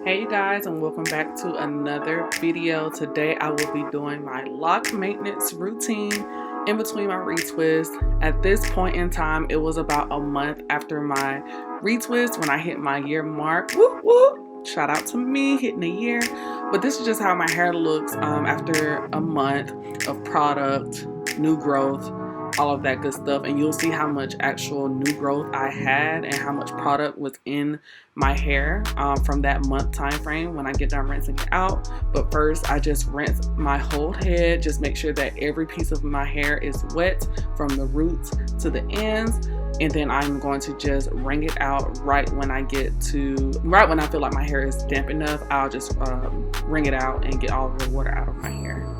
Hey you guys, and welcome back to another video. Today I will be doing my lock maintenance routine in between my retwists. At this point in time, it was about a month after my retwist when I hit my year mark. Whoop whoop! Shout out to me hitting a year. But this is just how my hair looks after a month of product, new growth, all of that good stuff, and you'll see how much actual new growth I had and how much product was in my hair from that month time frame when I get done rinsing it out. But first, I just rinse my whole head, just make sure that every piece of my hair is wet from the roots to the ends, and then I'm going to just wring it out right when I feel like my hair is damp enough. I'll just wring it out and get all of the water out of my hair.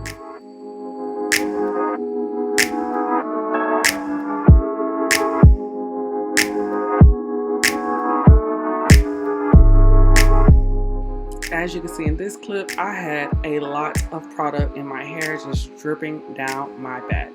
As you can see in this clip, I had a lot of product in my hair just dripping down my back.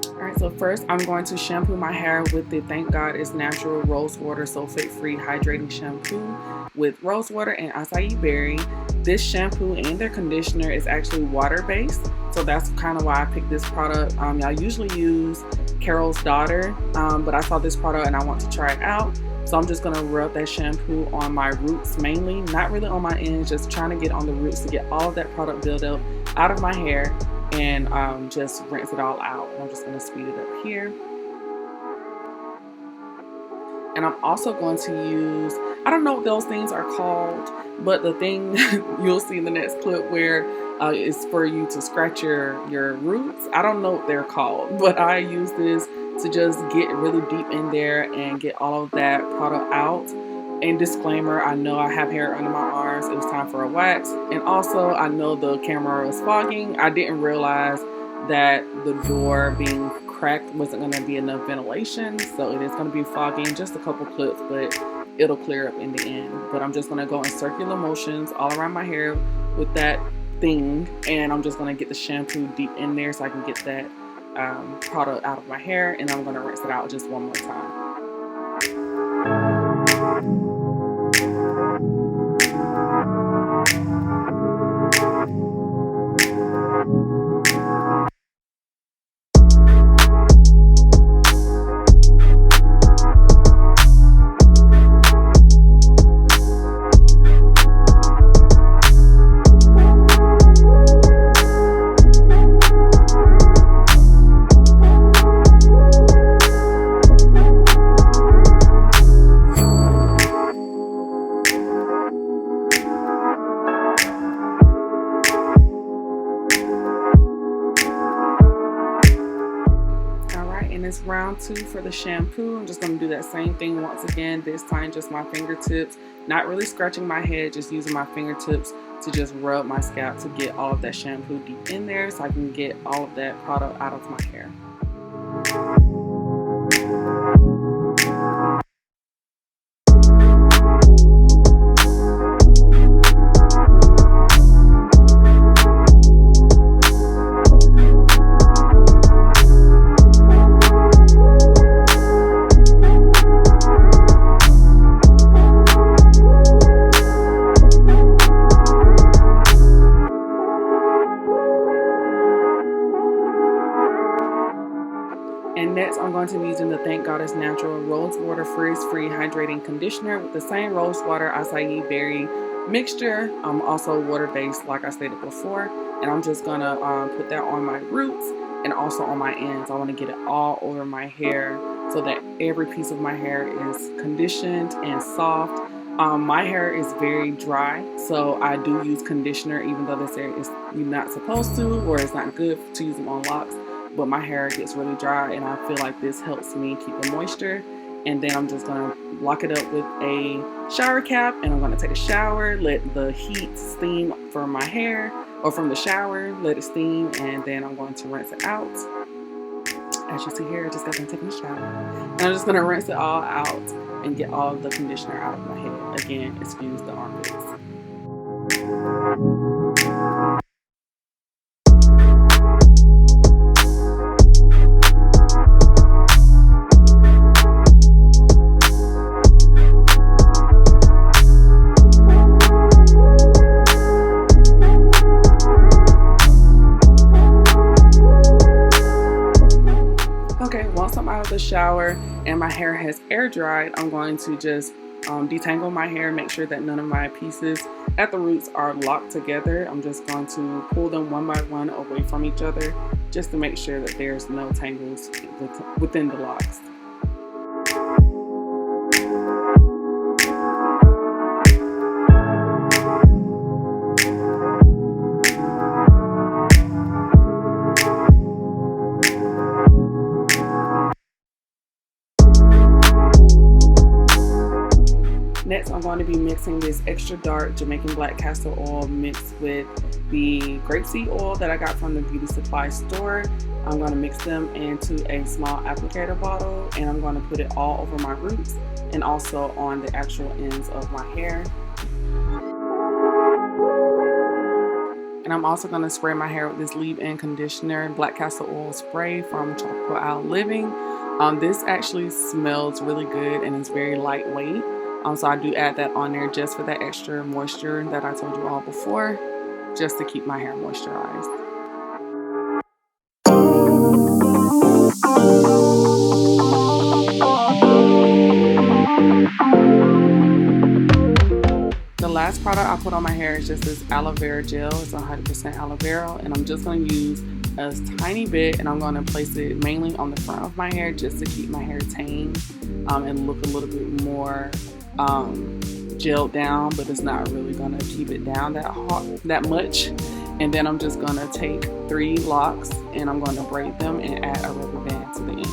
Alright, so first I'm going to shampoo my hair with the Thank God It's Natural Rose Water Sulfate Free Hydrating Shampoo with rose water and acai berry. This shampoo and their conditioner is actually water based, so that's kind of why I picked this product. Y'all usually use Carol's Daughter, but I saw this product and I want to try it out. So I'm just going to rub that shampoo on my roots mainly, not really on my ends, just trying to get on the roots to get all of that product buildup out of my hair and just rinse it all out. I'm just going to speed it up here. And I'm also going to use, I don't know what those things are called, but the thing you'll see in the next clip where it's for you to scratch your roots. I don't know what they're called, but I use this to just get really deep in there and get all of that product out. And disclaimer, I know I have hair under my arms. It was time for a wax. And also, I know the camera was fogging. I didn't realize that the door being cracked wasn't going to be enough ventilation. So it is going to be fogging, just a couple clips, but it'll clear up in the end. But I'm just going to go in circular motions all around my hair with that thing. And I'm just going to get the shampoo deep in there so I can get that product out of my hair, and I'm going to rinse it out just one more time. And it's round 2 for the shampoo. I'm just going to do that same thing once again, this time just my fingertips, not really scratching my head, just using my fingertips to just rub my scalp to get all of that shampoo deep in there so I can get all of that product out of my hair. And next, I'm going to be using the Thank God It's Natural Rose Water Frizz-Free Hydrating Conditioner with the same rose water acai berry mixture. Also water-based, like I stated before. And I'm just going to put that on my roots and also on my ends. I want to get it all over my hair so that every piece of my hair is conditioned and soft. My hair is very dry, so I do use conditioner, even though they say you're not supposed to, or it's not good to use them on locks. But my hair gets really dry, and I feel like this helps me keep the moisture. And then I'm just going to lock it up with a shower cap, and I'm going to take a shower, let the heat steam from my hair, or from the shower, let it steam, and then I'm going to rinse it out. As you see here, I just got done taking a shower. And I'm just going to rinse it all out and get all of the conditioner out of my head. Again, excuse the armpits. the shower and my hair has air dried, I'm going to just detangle my hair, make sure that none of my pieces at the roots are locked together. I'm just going to pull them one by one away from each other just to make sure that there's no tangles within the locks. Next, I'm going to be mixing this extra dark Jamaican black castor oil mixed with the grapeseed oil that I got from the beauty supply store. I'm going to mix them into a small applicator bottle, and I'm going to put it all over my roots and also on the actual ends of my hair. And I'm also going to spray my hair with this leave-in conditioner black castor oil spray from Tropical Isle Living. This actually smells really good and it's very lightweight. So I do add that on there just for that extra moisture that I told you all before, just to keep my hair moisturized. The last product I put on my hair is just this aloe vera gel. It's 100% aloe vera, and I'm just going to use a tiny bit, and I'm going to place it mainly on the front of my hair just to keep my hair tame and look a little bit more gelled down, but it's not really going to keep it down that much. And then I'm just going to take 3 locks and I'm going to braid them and add a rubber band to the end.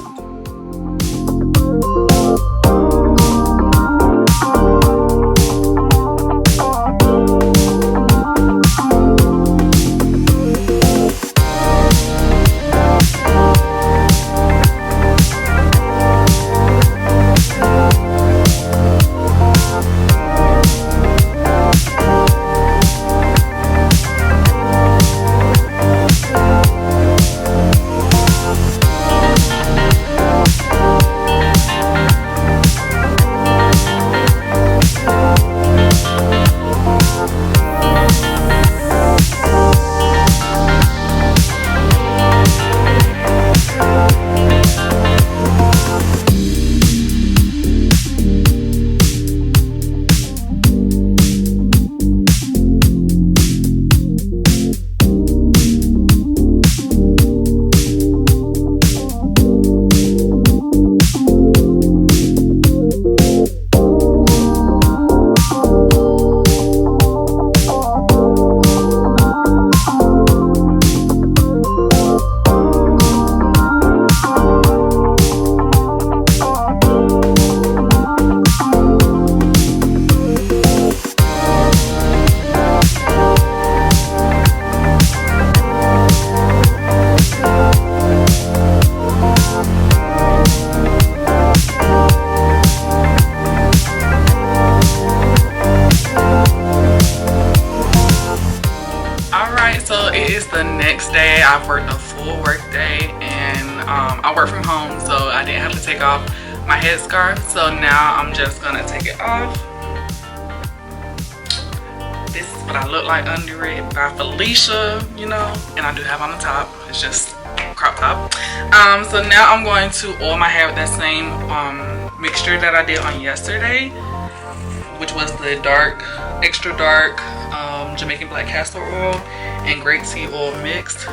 Day. I've worked a full work day, and I work from home, so I didn't have to take off my headscarf. So now I'm just gonna take it off. This is what I look like under it by Felicia, you know, and I do have on the top. It's just crop top. So now I'm going to oil my hair with that same mixture that I did on yesterday, which was the extra dark Jamaican black castor oil and grapeseed oil mixed,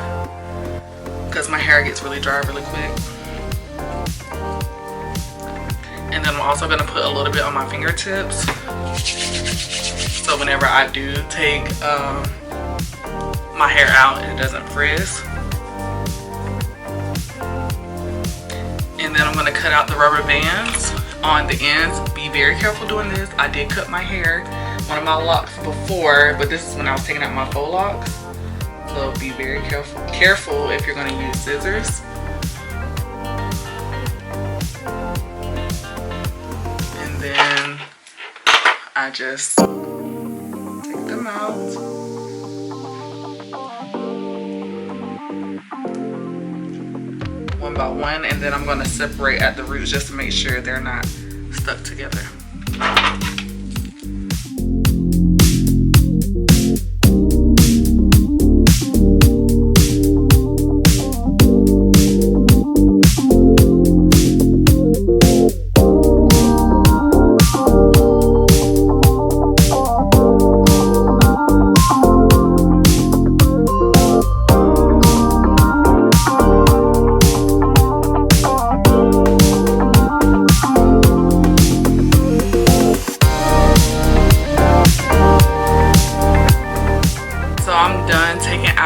because my hair gets really dry really quick. And then I'm also going to put a little bit on my fingertips, so whenever I do take my hair out, it doesn't frizz. And then I'm going to cut out the rubber bands on the ends. Be very careful doing this. I did cut my hair, one of my locks before, but this is when I was taking out my faux locks. So be very careful if you're going to use scissors. And then I just take them out. One by one, and then I'm going to separate at the roots just to make sure they're not stuck together.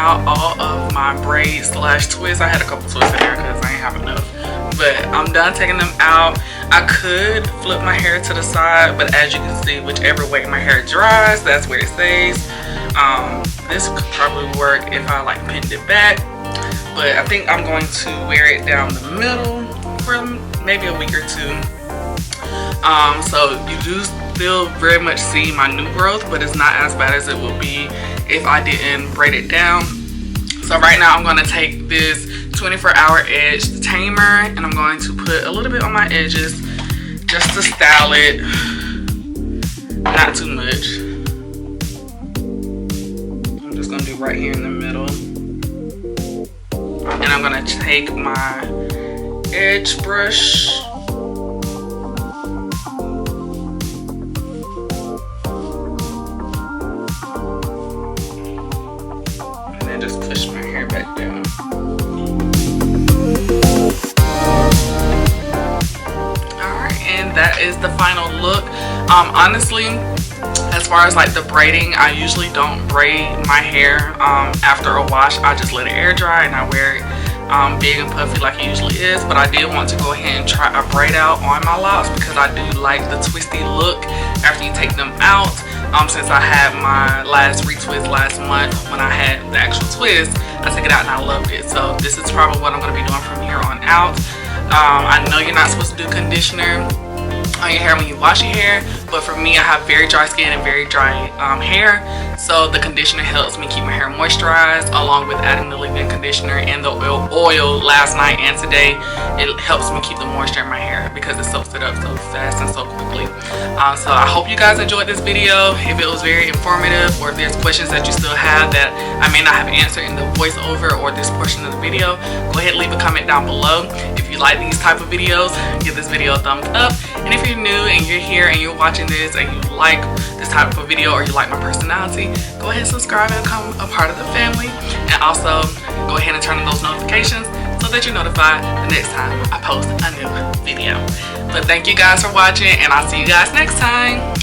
out all of my braids slash twists. I had a couple twists in there because I ain't have enough. But I'm done taking them out. I could flip my hair to the side, but as you can see, whichever way my hair dries, that's where it stays. This could probably work if I like pinned it back, but I think I'm going to wear it down the middle for maybe a week or two. So you do still very much see my new growth, but it's not as bad as it would be if I didn't braid it down. So right now I'm going to take this 24-hour edge tamer and I'm going to put a little bit on my edges just to style it, not too much. I'm just going to do right here in the middle, and I'm going to take my edge brush and then just push my hair back down. That is the final look. Honestly, as far as like the braiding, I usually don't braid my hair after a wash. I just let it air dry and I wear it big and puffy like it usually is. But I did want to go ahead and try a braid out on my locks because I do like the twisty look after you take them out. Since I had my last retwist last month when I had the actual twist, I took it out and I loved it. So this is probably what I'm going to be doing from here on out. I know you're not supposed to do conditioner on your hair when you wash your hair, but for me, I have very dry skin and very dry hair, so the conditioner helps me keep my hair moisturized, along with adding the leave-in conditioner and the oil last night and today. It helps me keep the moisture in my hair because it soaks it up so fast and so quickly. So I hope you guys enjoyed this video. If it was very informative, or if there's questions that you still have that I may not have answered in the voiceover or this portion of the video, go ahead and leave a comment down below. If you like these type of videos, give this video a thumbs up. And if you're new and you're here and you're watching this and you like this type of video or you like my personality, go ahead and subscribe and become a part of the family. And also go ahead and turn on those notifications so that you're notified the next time I post a new video. But thank you guys for watching, and I'll see you guys next time.